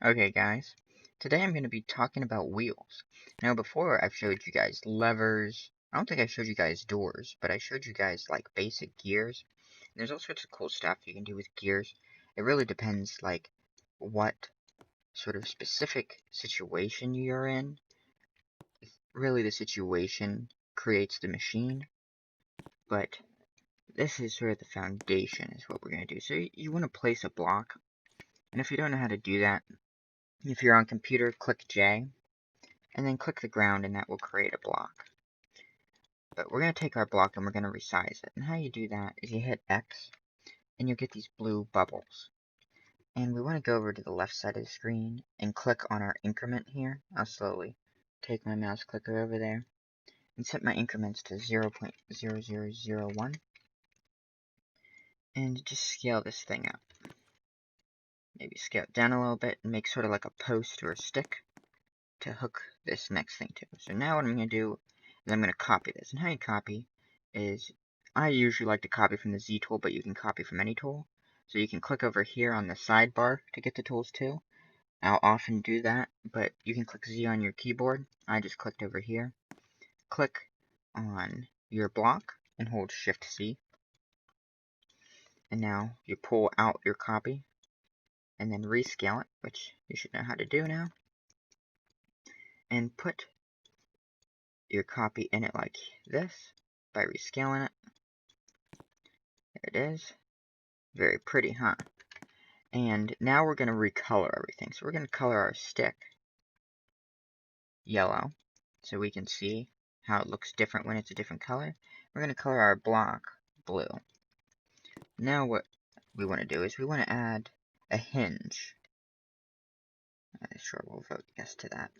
Okay guys, today I'm going to be talking about wheels. Now before I've showed you guys levers, I don't think I showed you guys doors, but I showed you guys like basic gears. And there's all sorts of cool stuff you can do with gears. It really depends like what sort of specific situation you're in. Really the situation creates the machine, but this is sort of the foundation is what we're going to do. So you want to place a block, and if you don't know how to do that, if you're on computer, click J, and then click the ground, and that will create a block. But we're going to take our block and we're going to resize it. And how you do that is you hit X, and you'll get these blue bubbles. And we want to go over to the left side of the screen and click on our increment here. I'll slowly take my mouse clicker over there and set my increments to 0.0001. And just scale this thing up. Maybe scale it down a little bit and make sort of like a post or a stick to hook this next thing to. So now what I'm going to do is I'm going to copy this. And how you copy is, I usually like to copy from the Z tool, but you can copy from any tool. So you can click over here on the sidebar to get the tools too. I'll often do that, but you can click Z on your keyboard. I just clicked over here. Click on your block and hold Shift C. And now you pull out your copy and then rescale it, which you should know how to do now. And put your copy in it like this by rescaling it. There it is. Very pretty, huh? And now we're going to recolor everything. So we're going to color our stick yellow so we can see how it looks different when it's a different color. We're going to color our block blue. Now what we want to do is we want to add a hinge. Sure, we'll vote yes to that.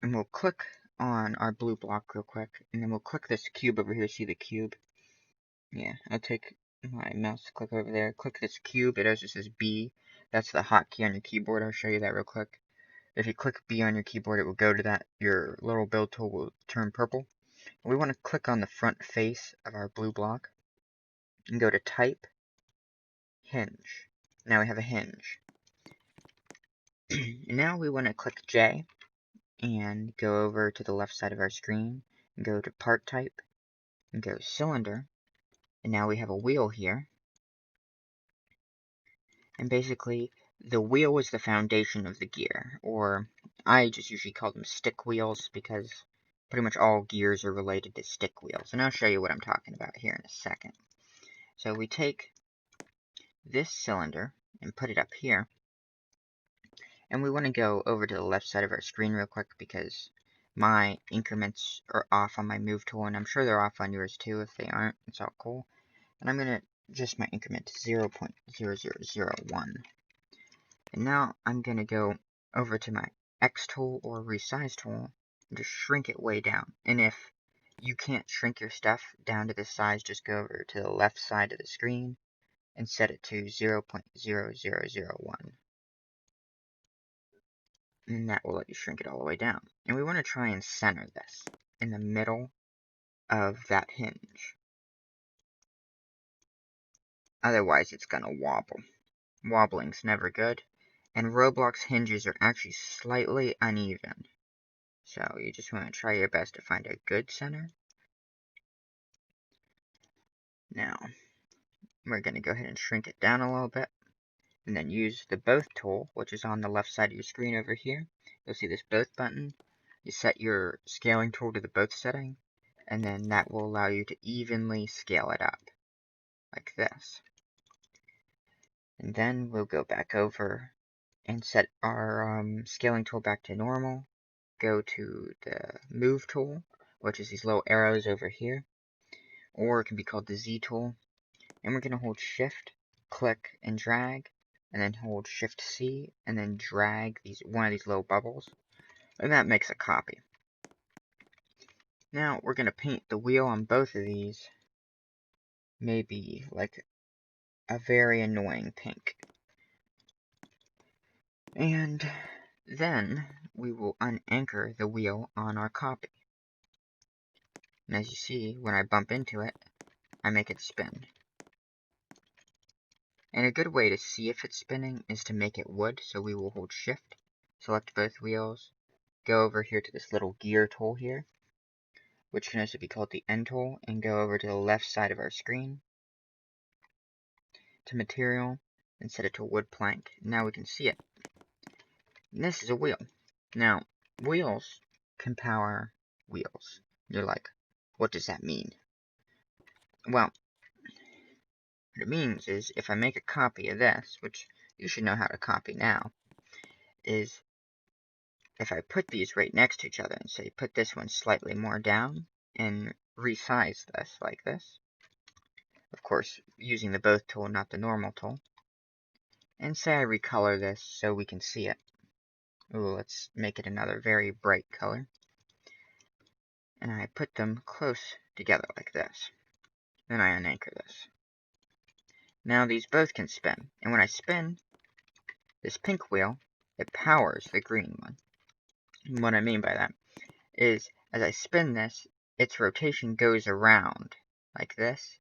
And we'll click on our blue block real quick, and then we'll click this cube over here. See the cube? Yeah, I'll take my mouse, click over there, click this cube. It also says B. That's the hotkey on your keyboard. I'll show you that real quick. If you click B on your keyboard, it will go to that. Your little build tool will turn purple. We want to click on the front face of our blue block and go to Type, Hinge. Now we have a hinge. Now we want to click J and go over to the left side of our screen and go to Part Type and go Cylinder. And now we have a wheel here. And basically, the wheel is the foundation of the gear, or I just usually call them stick wheels because pretty much all gears are related to stick wheels. And I'll show you what I'm talking about here in a second. So we take this cylinder and put it up here. And we want to go over to the left side of our screen real quick because my increments are off on my move tool, and I'm sure they're off on yours too. If they aren't, it's all cool. And I'm going to adjust my increment to 0.0001. And now I'm going to go over to my X tool or resize tool and just shrink it way down. And if you can't shrink your stuff down to this size, just go over to the left side of the screen and set it to 0.0001. And that will let you shrink it all the way down. And we want to try and center this in the middle of that hinge. Otherwise, it's going to wobble. Wobbling's never good. And Roblox hinges are actually slightly uneven. So you just want to try your best to find a good center. Now, we're going to go ahead and shrink it down a little bit. And then use the Both tool, which is on the left side of your screen over here. You'll see this Both button. You set your scaling tool to the Both setting. And then that will allow you to evenly scale it up. Like this. And then we'll go back over and set our scaling tool back to normal. Go to the Move tool, which is these little arrows over here. Or it can be called the Z tool. And we're going to hold Shift, click, and drag. And then hold Shift C, and then drag one of these little bubbles. And that makes a copy. Now we're going to paint the wheel on both of these. Maybe like a very annoying pink. And then we will unanchor the wheel on our copy. And as you see, when I bump into it, I make it spin. And a good way to see if it's spinning is to make it wood, so we will hold shift, select both wheels, go over here to this little gear tool here, which can also be called the end tool, and go over to the left side of our screen, to material, and set it to wood plank. Now we can see it. And this is a wheel. Now, wheels can power wheels. You're like, what does that mean? Well, what it means is if I make a copy of this, which you should know how to copy now, is if I put these right next to each other and say put this one slightly more down and resize this like this, of course using the both tool, not the normal tool, and say I recolor this so we can see it. Ooh, let's make it another very bright color. And I put them close together like this. Then I unanchor this. Now these both can spin, and when I spin this pink wheel, it powers the green one. And what I mean by that is, as I spin this, its rotation goes around like this,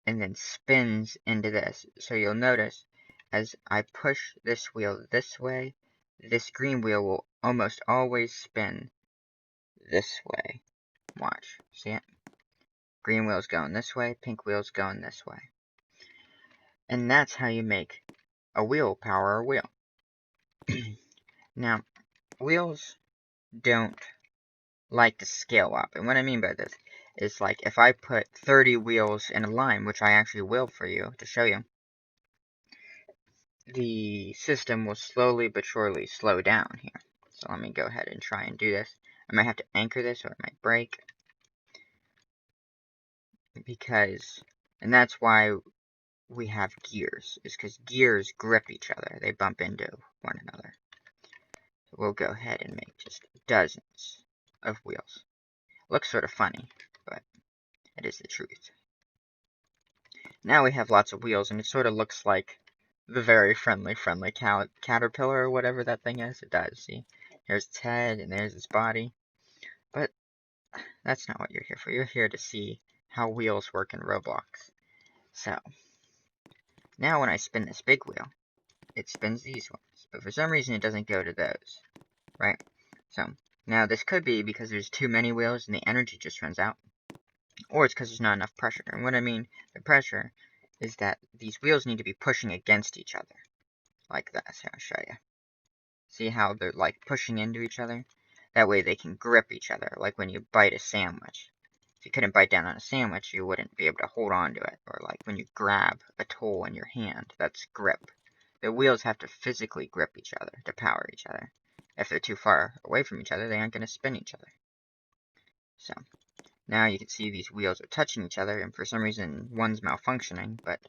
and then spins into this. So you'll notice, as I push this wheel this way, this green wheel will almost always spin this way. Watch, see it? Green wheel's going this way, pink wheel's going this way. And that's how you make a wheel power a wheel. Now, wheels don't like to scale up. And what I mean by this is, like, if I put 30 wheels in a line, which I actually will for you to show you, the system will slowly but surely slow down here. So let me go ahead and try and do this. I might have to anchor this or it might break. And that's why we have gears, is because gears grip each other. They bump into one another. So we'll go ahead and make just dozens of wheels. Looks sort of funny, but it is the truth. Now we have lots of wheels, and it sort of looks like the very friendly caterpillar or whatever that thing is. It does, see? Here's its head, and there's its body. But that's not what you're here for. You're here to see how wheels work in Roblox. So, now when I spin this big wheel, it spins these ones. But for some reason, it doesn't go to those, right? So, now this could be because there's too many wheels and the energy just runs out. Or it's because there's not enough pressure. And what I mean by pressure is that these wheels need to be pushing against each other. Like this. Here, I'll show you. See how they're like pushing into each other? That way they can grip each other, like when you bite a sandwich. If you couldn't bite down on a sandwich, you wouldn't be able to hold on to it. Or like when you grab a tool in your hand, that's grip. The wheels have to physically grip each other to power each other. If they're too far away from each other, they aren't going to spin each other. So, now you can see these wheels are touching each other, and for some reason one's malfunctioning, but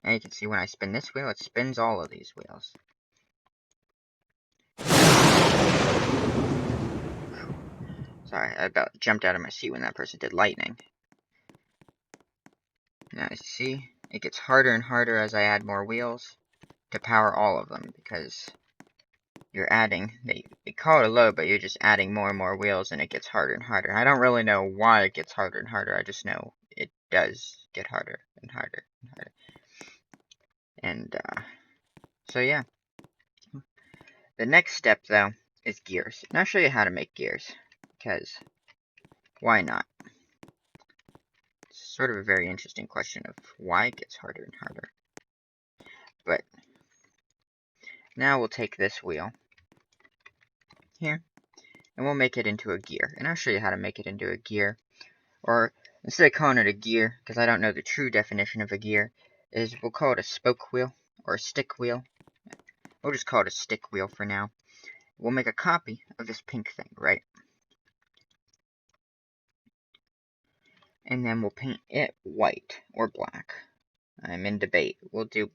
now you can see when I spin this wheel, it spins all of these wheels. Sorry, I about jumped out of my seat when that person did lightning. Now, as you see, it gets harder and harder as I add more wheels to power all of them, because you're adding, they call it a load, but you're just adding more and more wheels, and it gets harder and harder. I don't really know why it gets harder and harder, I just know it does get harder and harder and harder. And, so yeah. The next step, though, is gears. And I'll show you how to make gears, because why not? It's sort of a very interesting question of why it gets harder and harder. But now we'll take this wheel here, and we'll make it into a gear. And I'll show you how to make it into a gear. Or, instead of calling it a gear, because I don't know the true definition of a gear, is we'll call it a spoke wheel, or a stick wheel. We'll just call it a stick wheel for now. We'll make a copy of this pink thing, right? And then we'll paint it white, or black. I'm in debate. We'll do,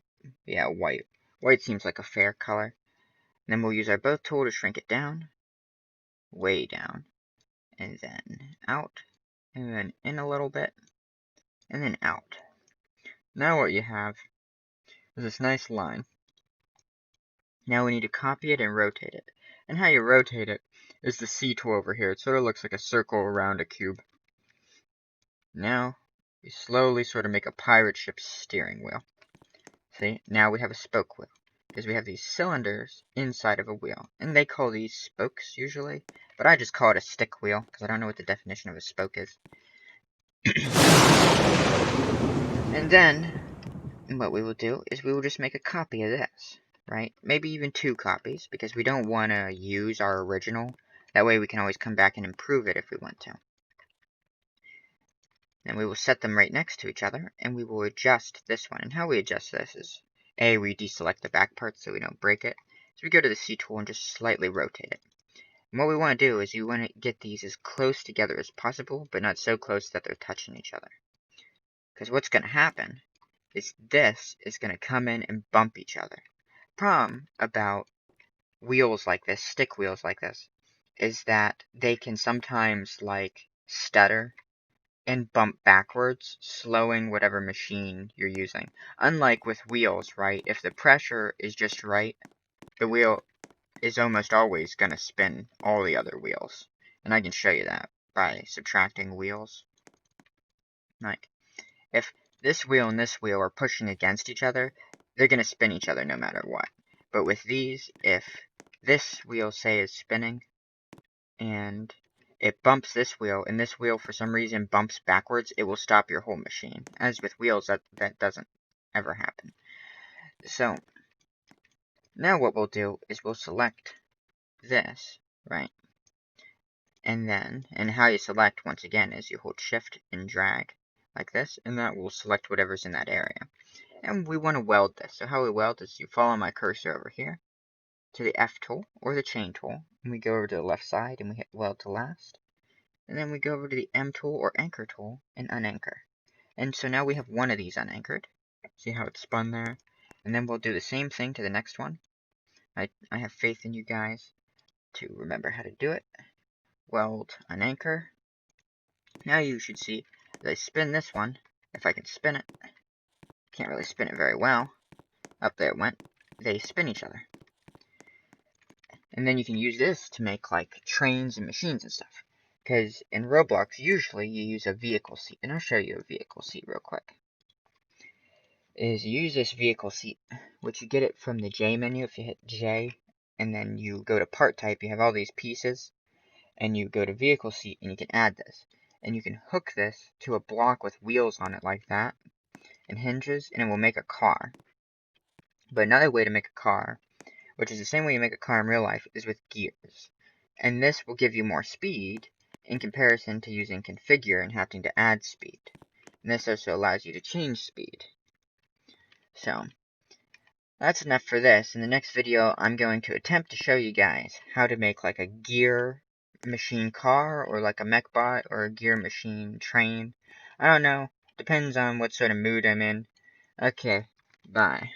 yeah, white. White seems like a fair color. And then we'll use our both tool to shrink it down, way down, and then out, and then in a little bit, and then out. Now what you have is this nice line. Now we need to copy it and rotate it. And how you rotate it is the C tool over here. It sort of looks like a circle around a cube. Now, we slowly sort of make a pirate ship steering wheel. See, now we have a spoke wheel. Because we have these cylinders inside of a wheel. And they call these spokes, usually. But I just call it a stick wheel, because I don't know what the definition of a spoke is. And then, what we will do is we will just make a copy of this, right? Maybe even 2 copies, because we don't want to use our original. That way we can always come back and improve it if we want to. Then we will set them right next to each other, and we will adjust this one. And how we adjust this is, A, we deselect the back part so we don't break it. So we go to the C tool and just slightly rotate it. And what we want to do is you want to get these as close together as possible, but not so close that they're touching each other. Because what's going to happen is this is going to come in and bump each other. Problem about wheels like this, stick wheels like this, is that they can sometimes like stutter and bump backwards, slowing whatever machine you're using. Unlike with wheels, right? If the pressure is just right, the wheel is almost always going to spin all the other wheels. And I can show you that by subtracting wheels. Like, if this wheel and this wheel are pushing against each other, they're going to spin each other no matter what. But with these, if this wheel, say, is spinning, and it bumps this wheel, and this wheel for some reason bumps backwards, it will stop your whole machine. As with wheels, that doesn't ever happen. So, now what we'll do is we'll select this, right? And how you select, once again, is you hold shift and drag, like this, and that will select whatever's in that area. And we want to weld this. So how we weld is you follow my cursor over here to the F tool or the chain tool, and we go over to the left side and we hit weld to last. And then we go over to the M tool or anchor tool and unanchor. And so now we have one of these unanchored. See how it's spun there? And then we'll do the same thing to the next one. I have faith in you guys to remember how to do it. Weld, unanchor. Now you should see as I spin this one, if I can spin it. Can't really spin it very well. Up there it went. They spin each other. And then you can use this to make, like, trains and machines and stuff. Because in Roblox, usually you use a vehicle seat. And I'll show you a vehicle seat real quick. Is you use this vehicle seat, which you get it from the J menu. If you hit J, and then you go to part type, you have all these pieces. And you go to vehicle seat, and you can add this. And you can hook this to a block with wheels on it like that. And hinges, and it will make a car. But another way to make a car, which is the same way you make a car in real life, is with gears. And this will give you more speed in comparison to using configure and having to add speed. And this also allows you to change speed. So, that's enough for this. In the next video, I'm going to attempt to show you guys how to make like a gear machine car, or like a mechbot, or a gear machine train. I don't know. Depends on what sort of mood I'm in. Okay, bye.